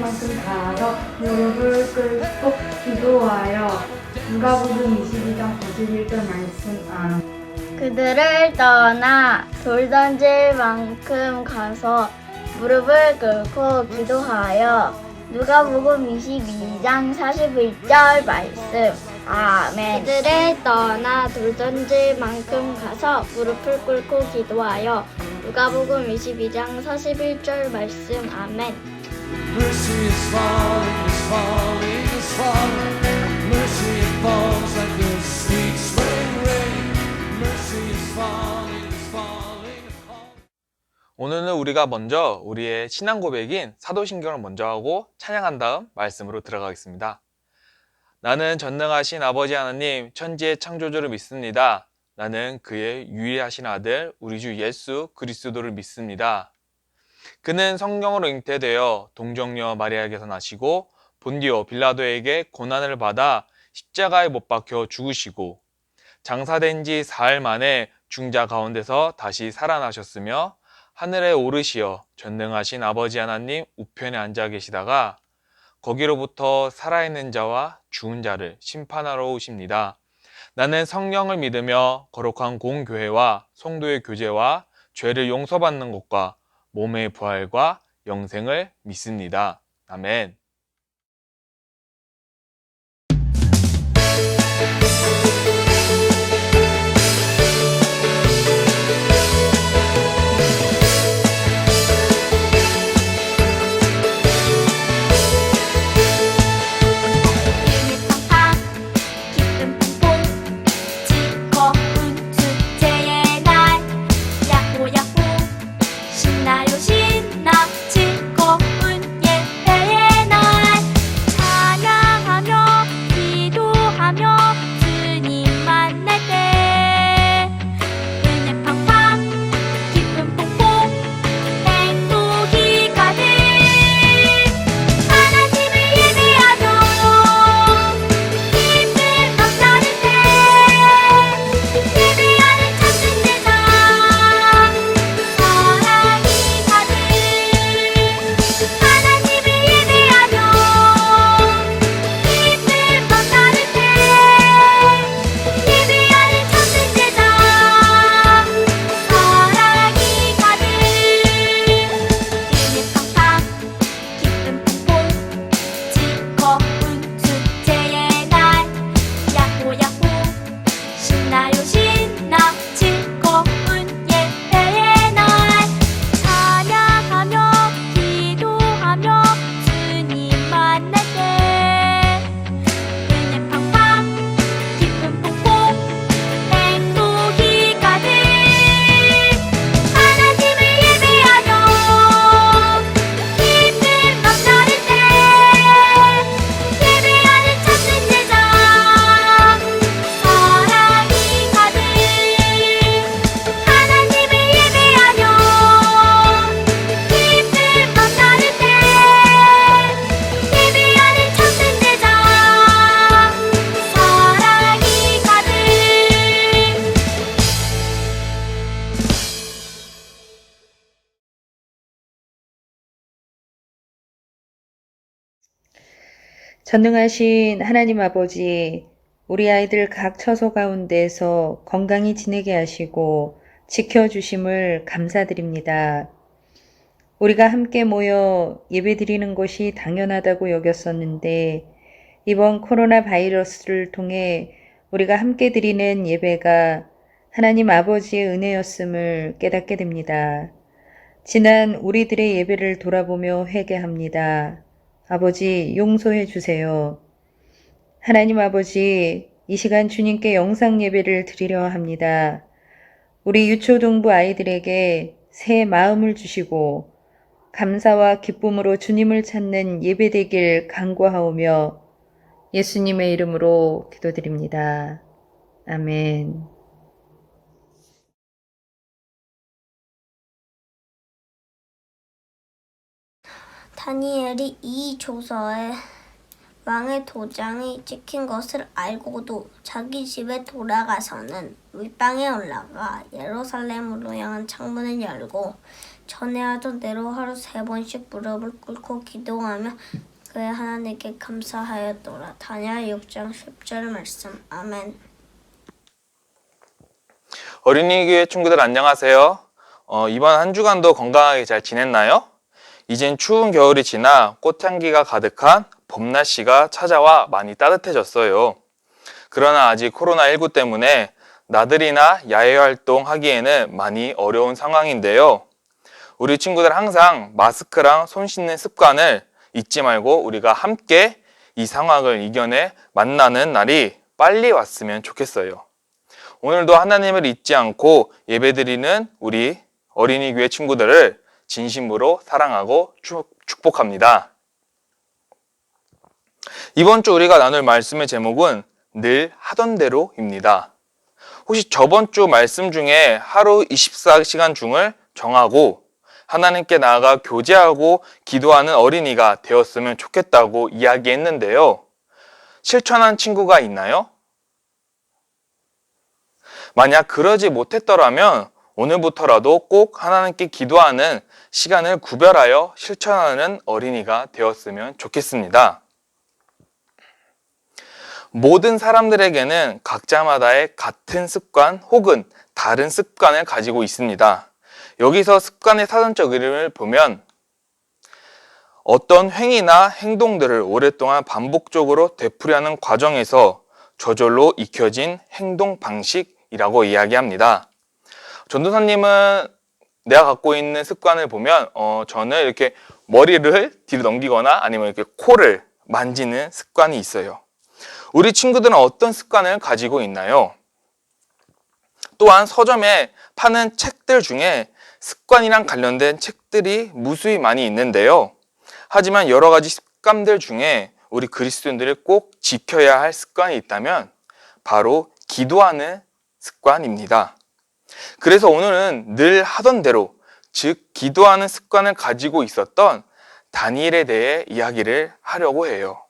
만큼 다하여 무릎을 꿇고 기도하여 누가복음 22장 41절 말씀. 그들을 떠나 돌 던질 만큼 가서 무릎을 꿇고 기도하여 누가복음 22장 41절 말씀. 아멘. 그들을 떠나 돌 던질 만큼 가서 무릎을 꿇고 기도하여 누가복음 22장 41절 말씀. 아멘. Mercy is falling, is falling, is falling. Mercy it falls like a sweet spring rain. Mercy is falling, is falling, is falling. 오늘은 우리가 먼저 우리의 신앙 고백인 사도신경을 먼저 하고 찬양한 다음 말씀으로 들어가겠습니다. 나는 전능하신 아버지 하나님 천지의 창조주를 믿습니다. 나는 그의 유일하신 아들 우리 주 예수 그리스도를 믿습니다. 그는 성령으로 잉태되어 동정녀 마리아에게서 나시고 본디오 빌라도에게 고난을 받아 십자가에 못 박혀 죽으시고 장사된 지 사흘 만에 중자 가운데서 다시 살아나셨으며 하늘에 오르시어 전능하신 아버지 하나님 우편에 앉아 계시다가 거기로부터 살아있는 자와 죽은 자를 심판하러 오십니다. 나는 성령을 믿으며 거룩한 공교회와 성도의 교제와 죄를 용서받는 것과 몸의 부활과 영생을 믿습니다. 아멘. 전능하신 하나님 아버지, 우리 아이들 각 처소 가운데서 건강히 지내게 하시고 지켜주심을 감사드립니다. 우리가 함께 모여 예배드리는 것이 당연하다고 여겼었는데 이번 코로나 바이러스를 통해 우리가 함께 드리는 예배가 하나님 아버지의 은혜였음을 깨닫게 됩니다. 지난 우리들의 예배를 돌아보며 회개합니다. 아버지 용서해 주세요. 하나님 아버지, 이 시간 주님께 영상 예배를 드리려 합니다. 우리 유초등부 아이들에게 새 마음을 주시고 감사와 기쁨으로 주님을 찾는 예배되길 간구하오며 예수님의 이름으로 기도드립니다. 아멘. 다니엘이 이 조서에 왕의 도장이 찍힌 것을 알고도 자기 집에 돌아가서는 윗방에 올라가 예루살렘으로 향한 창문을 열고 전에 하던 대로 하루 3번씩 무릎을 꿇고 기도하며 그의 하나님께 감사하였더라. 다니엘 6장 10절 말씀. 아멘. 어린이 교회 친구들 안녕하세요. 이번 한 주간도 건강하게 잘 지냈나요? 이젠 추운 겨울이 지나 꽃향기가 가득한 봄 날씨가 찾아와 많이 따뜻해졌어요. 그러나 아직 코로나19 때문에 나들이나 야외 활동하기에는 많이 어려운 상황인데요. 우리 친구들 항상 마스크랑 손 씻는 습관을 잊지 말고 우리가 함께 이 상황을 이겨내 만나는 날이 빨리 왔으면 좋겠어요. 오늘도 하나님을 잊지 않고 예배드리는 우리 어린이 교회 친구들을 진심으로 사랑하고 축복합니다. 이번 주 우리가 나눌 말씀의 제목은 늘 하던 대로입니다. 혹시 저번 주 말씀 중에 하루 24시간 중을 정하고 하나님께 나아가 교제하고 기도하는 어린이가 되었으면 좋겠다고 이야기했는데요. 실천한 친구가 있나요? 만약 그러지 못했더라면 오늘부터라도 꼭 하나님께 기도하는 시간을 구별하여 실천하는 어린이가 되었으면 좋겠습니다. 모든 사람들에게는 각자마다의 같은 습관 혹은 다른 습관을 가지고 있습니다. 여기서 습관의 사전적 의미를 보면 어떤 행위나 행동들을 오랫동안 반복적으로 되풀이하는 과정에서 저절로 익혀진 행동 방식이라고 이야기합니다. 전도사님은 내가 갖고 있는 습관을 보면 저는 이렇게 머리를 뒤로 넘기거나 아니면 이렇게 코를 만지는 습관이 있어요. 우리 친구들은 어떤 습관을 가지고 있나요? 또한 서점에 파는 책들 중에 습관이랑 관련된 책들이 무수히 많이 있는데요. 하지만 여러 가지 습관들 중에 우리 그리스도인들이 꼭 지켜야 할 습관이 있다면 바로 기도하는 습관입니다. 그래서 오늘은 늘 하던 대로, 즉 기도하는 습관을 가지고 있었던 다니엘에 대해 이야기를 하려고 해요.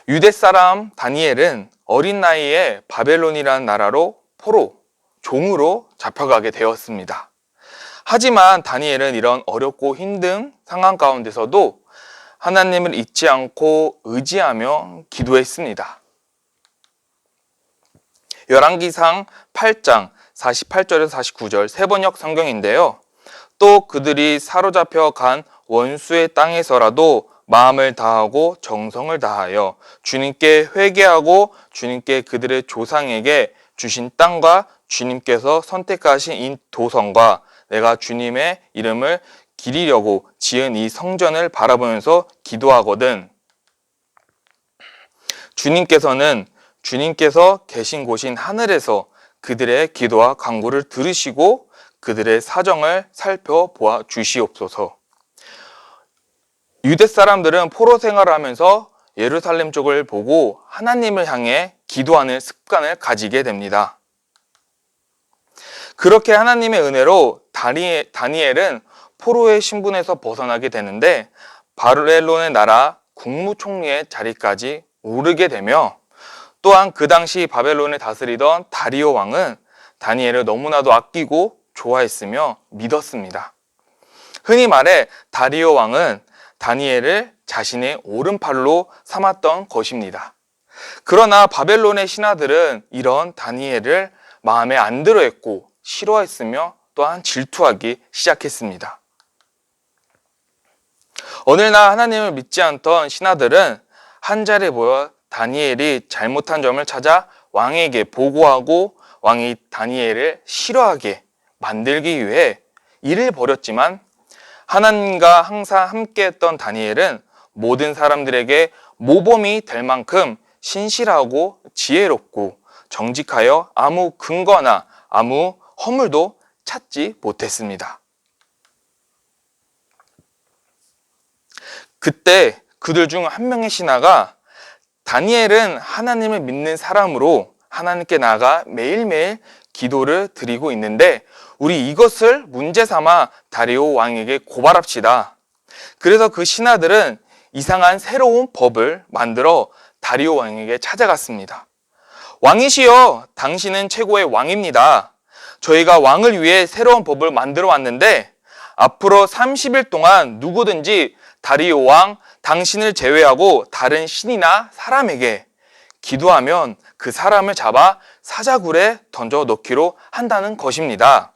유대 사람 다니엘은 어린 나이에 바벨론이라는 나라로 포로, 종으로 잡혀가게 되었습니다. 하지만 다니엘은 이런 어렵고 힘든 상황 가운데서도 하나님을 잊지 않고 의지하며 기도했습니다. 열왕기상 8장 48절에서 49절 세번역 성경인데요. 또 그들이 사로잡혀 간 원수의 땅에서라도 마음을 다하고 정성을 다하여 주님께 회개하고 주님께 그들의 조상에게 주신 땅과 주님께서 선택하신 이 도성과 내가 주님의 이름을 기리려고 지은 이 성전을 바라보면서 기도하거든. 주님께서 계신 곳인 하늘에서 그들의 기도와 간구를 들으시고 그들의 사정을 살펴보아 주시옵소서. 유대 사람들은 포로 생활을 하면서 예루살렘 쪽을 보고 하나님을 향해 기도하는 습관을 가지게 됩니다. 그렇게 하나님의 은혜로 다니엘은 포로의 신분에서 벗어나게 되는데 바벨론의 나라 국무총리의 자리까지 오르게 되며 또한 그 당시 바벨론을 다스리던 다리오 왕은 다니엘을 너무나도 아끼고 좋아했으며 믿었습니다. 흔히 말해 다리오 왕은 다니엘을 자신의 오른팔로 삼았던 것입니다. 그러나 바벨론의 신하들은 이런 다니엘을 마음에 안 들어했고 싫어했으며 또한 질투하기 시작했습니다. 오늘날 하나님을 믿지 않던 신하들은 한 자리에 모여 다니엘이 잘못한 점을 찾아 왕에게 보고하고 왕이 다니엘을 싫어하게 만들기 위해 일을 벌였지만 하나님과 항상 함께했던 다니엘은 모든 사람들에게 모범이 될 만큼 신실하고 지혜롭고 정직하여 아무 근거나 아무 허물도 찾지 못했습니다. 그때 그들 중 한 명의 신하가 다니엘은 하나님을 믿는 사람으로 하나님께 나아가 매일매일 기도를 드리고 있는데 우리 이것을 문제 삼아 다리오 왕에게 고발합시다. 그래서 그 신하들은 이상한 새로운 법을 만들어 다리오 왕에게 찾아갔습니다. 왕이시여, 당신은 최고의 왕입니다. 저희가 왕을 위해 새로운 법을 만들어 왔는데 앞으로 30일 동안 누구든지 다리오 왕 당신을 제외하고 다른 신이나 사람에게 기도하면 그 사람을 잡아 사자굴에 던져 넣기로 한다는 것입니다.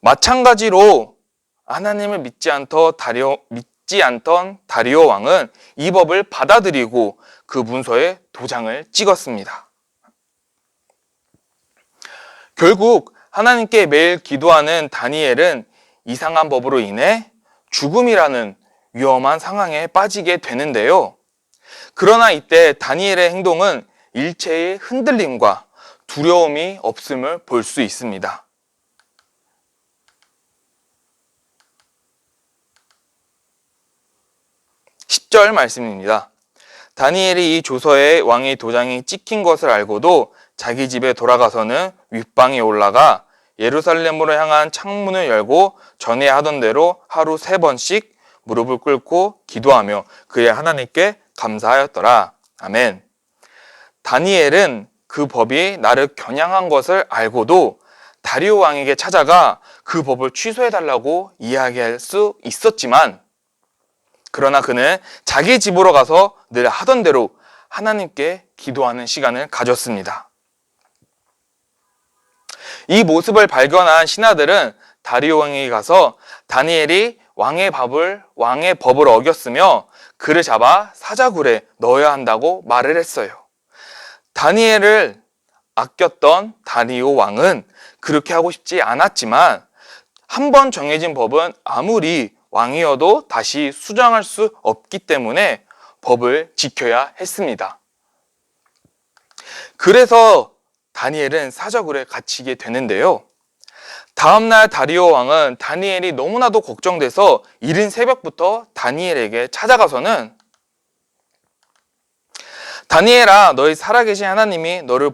마찬가지로 하나님을 믿지 않던 다리오 왕은 이 법을 받아들이고 그 문서에 도장을 찍었습니다. 결국 하나님께 매일 기도하는 다니엘은 이상한 법으로 인해 죽음이라는 위험한 상황에 빠지게 되는데요. 그러나 이때 다니엘의 행동은 일체의 흔들림과 두려움이 없음을 볼 수 있습니다. 10절 말씀입니다. 다니엘이 이 조서에 왕의 도장이 찍힌 것을 알고도 자기 집에 돌아가서는 윗방에 올라가 예루살렘으로 향한 창문을 열고 전에 하던 대로 하루 3번씩 무릎을 꿇고 기도하며 그의 하나님께 감사하였더라. 아멘. 다니엘은 그 법이 나를 겨냥한 것을 알고도 다리오 왕에게 찾아가 그 법을 취소해달라고 이야기할 수 있었지만, 그러나 그는 자기 집으로 가서 늘 하던 대로 하나님께 기도하는 시간을 가졌습니다. 이 모습을 발견한 신하들은 다리오 왕에게 가서 다니엘이 왕의 법을 어겼으며 그를 잡아 사자굴에 넣어야 한다고 말을 했어요. 다니엘을 아꼈던 다리오 왕은 그렇게 하고 싶지 않았지만 한 번 정해진 법은 아무리 왕이어도 다시 수정할 수 없기 때문에 법을 지켜야 했습니다. 그래서 다니엘은 사자굴에 갇히게 되는데요. 다음날 다리오 왕은 다니엘이 너무나도 걱정돼서 이른 새벽부터 다니엘에게 찾아가서는 다니엘아, 너희 살아계신 하나님이 너를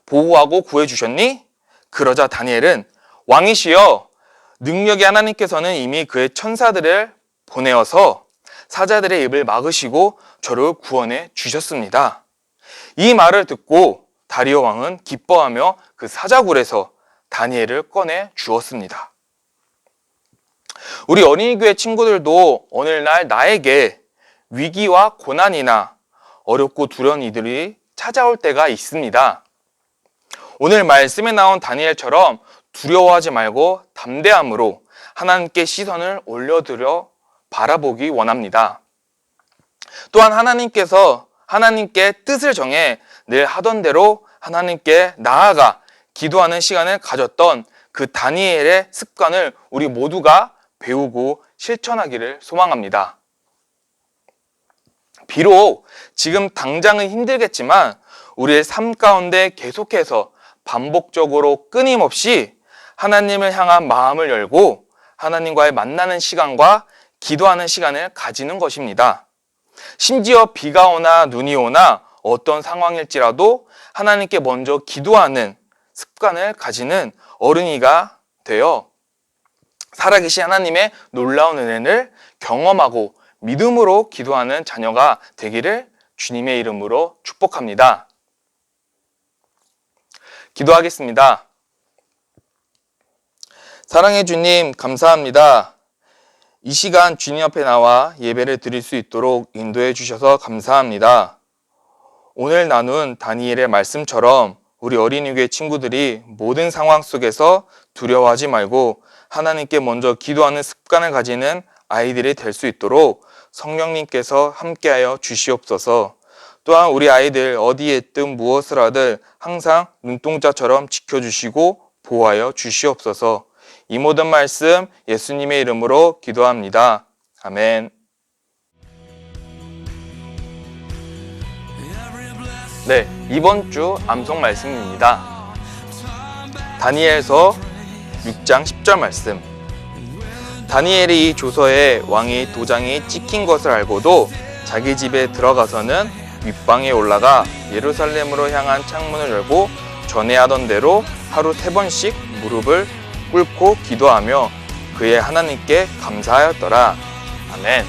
보호하고 구해주셨니? 그러자 다니엘은 왕이시여, 능력의 하나님께서는 이미 그의 천사들을 보내어서 사자들의 입을 막으시고 저를 구원해 주셨습니다. 이 말을 듣고 다리오 왕은 기뻐하며 그 사자굴에서 다니엘을 꺼내 주었습니다. 우리 어린이교회 친구들도 오늘날 나에게 위기와 고난이나 어렵고 두려운 이들이 찾아올 때가 있습니다. 오늘 말씀에 나온 다니엘처럼 두려워하지 말고 담대함으로 하나님께 시선을 올려드려 바라보기 원합니다. 또한 하나님께 뜻을 정해 늘 하던 대로 하나님께 나아가 기도하는 시간을 가졌던 그 다니엘의 습관을 우리 모두가 배우고 실천하기를 소망합니다. 비록 지금 당장은 힘들겠지만 우리의 삶 가운데 계속해서 반복적으로 끊임없이 하나님을 향한 마음을 열고 하나님과의 만나는 시간과 기도하는 시간을 가지는 것입니다. 심지어 비가 오나 눈이 오나 어떤 상황일지라도 하나님께 먼저 기도하는 습관을 가지는 어른이가 되어 살아계신 하나님의 놀라운 은혜를 경험하고 믿음으로 기도하는 자녀가 되기를 주님의 이름으로 축복합니다. 기도하겠습니다. 사랑해 주님, 감사합니다. 이 시간 주님 앞에 나와 예배를 드릴 수 있도록 인도해 주셔서 감사합니다. 오늘 나눈 다니엘의 말씀처럼 우리 어린이교회 친구들이 모든 상황 속에서 두려워하지 말고 하나님께 먼저 기도하는 습관을 가지는 아이들이 될 수 있도록 성령님께서 함께하여 주시옵소서. 또한 우리 아이들 어디에 있든 무엇을 하든 항상 눈동자처럼 지켜주시고 보호하여 주시옵소서. 이 모든 말씀 예수님의 이름으로 기도합니다. 아멘. 네, 이번 주 암송 말씀입니다. 다니엘서 6장 10절 말씀. 다니엘이 이 조서에 왕의 도장이 찍힌 것을 알고도 자기 집에 들어가서는 윗방에 올라가 예루살렘으로 향한 창문을 열고 전에 하던 대로 하루 3번씩 무릎을 꿇고 기도하며 그의 하나님께 감사하였더라. 아멘.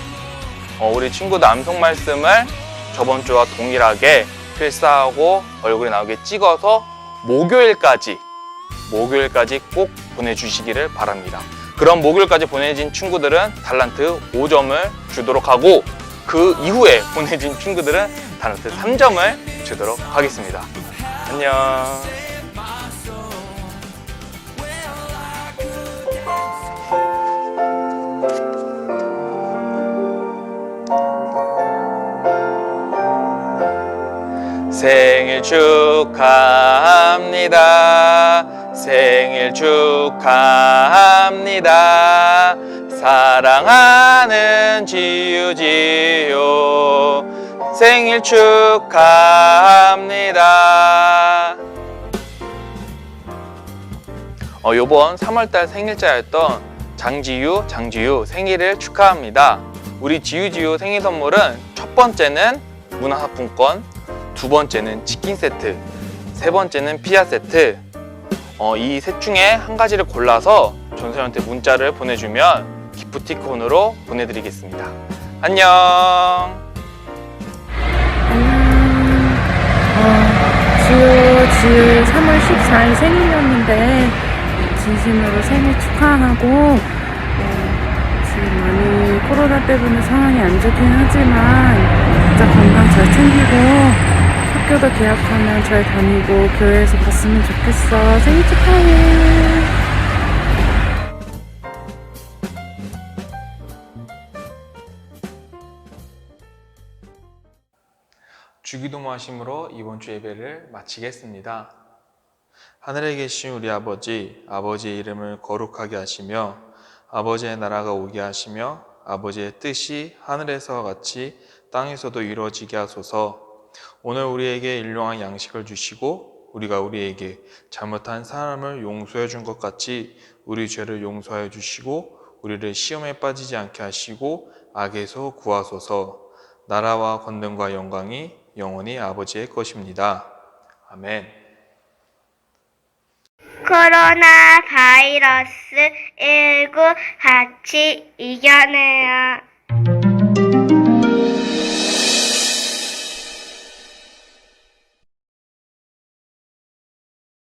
우리 친구들 암송 말씀을 저번 주와 동일하게 필사하고 얼굴에 나오게 찍어서 목요일까지 꼭 보내주시기를 바랍니다. 그럼 목요일까지 보내진 친구들은 달란트 5점을 주도록 하고 그 이후에 보내진 친구들은 달란트 3점을 주도록 하겠습니다. 안녕. 생일 축하합니다. 생일 축하합니다. 사랑하는 지유 생일 축하합니다. 요번 3월달 생일자였던 장지유 생일을 축하합니다. 우리 지유 생일 선물은 첫 번째는 문화상품권, 두 번째는 치킨 세트, 세 번째는 피자 세트. 이 셋 중에 한 가지를 골라서 전소연한테 문자를 보내주면 기프티콘으로 보내드리겠습니다. 안녕. 지유 3월 14일 생일이었는데 진심으로 생일 축하하고 지금 많이 코로나 때문에 상황이 안 좋긴 하지만 진짜 건강 잘 챙기고 학교도 개학하면 잘 다니고 교회에서 봤으면 좋겠어. 생일 축하해. 주기도모하심으로 이번 주 예배를 마치겠습니다. 하늘에 계신 우리 아버지, 아버지의 이름을 거룩하게 하시며 아버지의 나라가 오게 하시며 아버지의 뜻이 하늘에서와 같이 땅에서도 이루어지게 하소서. 오늘 우리에게 일용할 양식을 주시고 우리가 우리에게 잘못한 사람을 용서해 준 것 같이 우리 죄를 용서하여 주시고 우리를 시험에 빠지지 않게 하시고 악에서 구하소서. 나라와 권능과 영광이 영원히 아버지의 것입니다. 아멘. 코로나 바이러스 19 같이 이겨내요.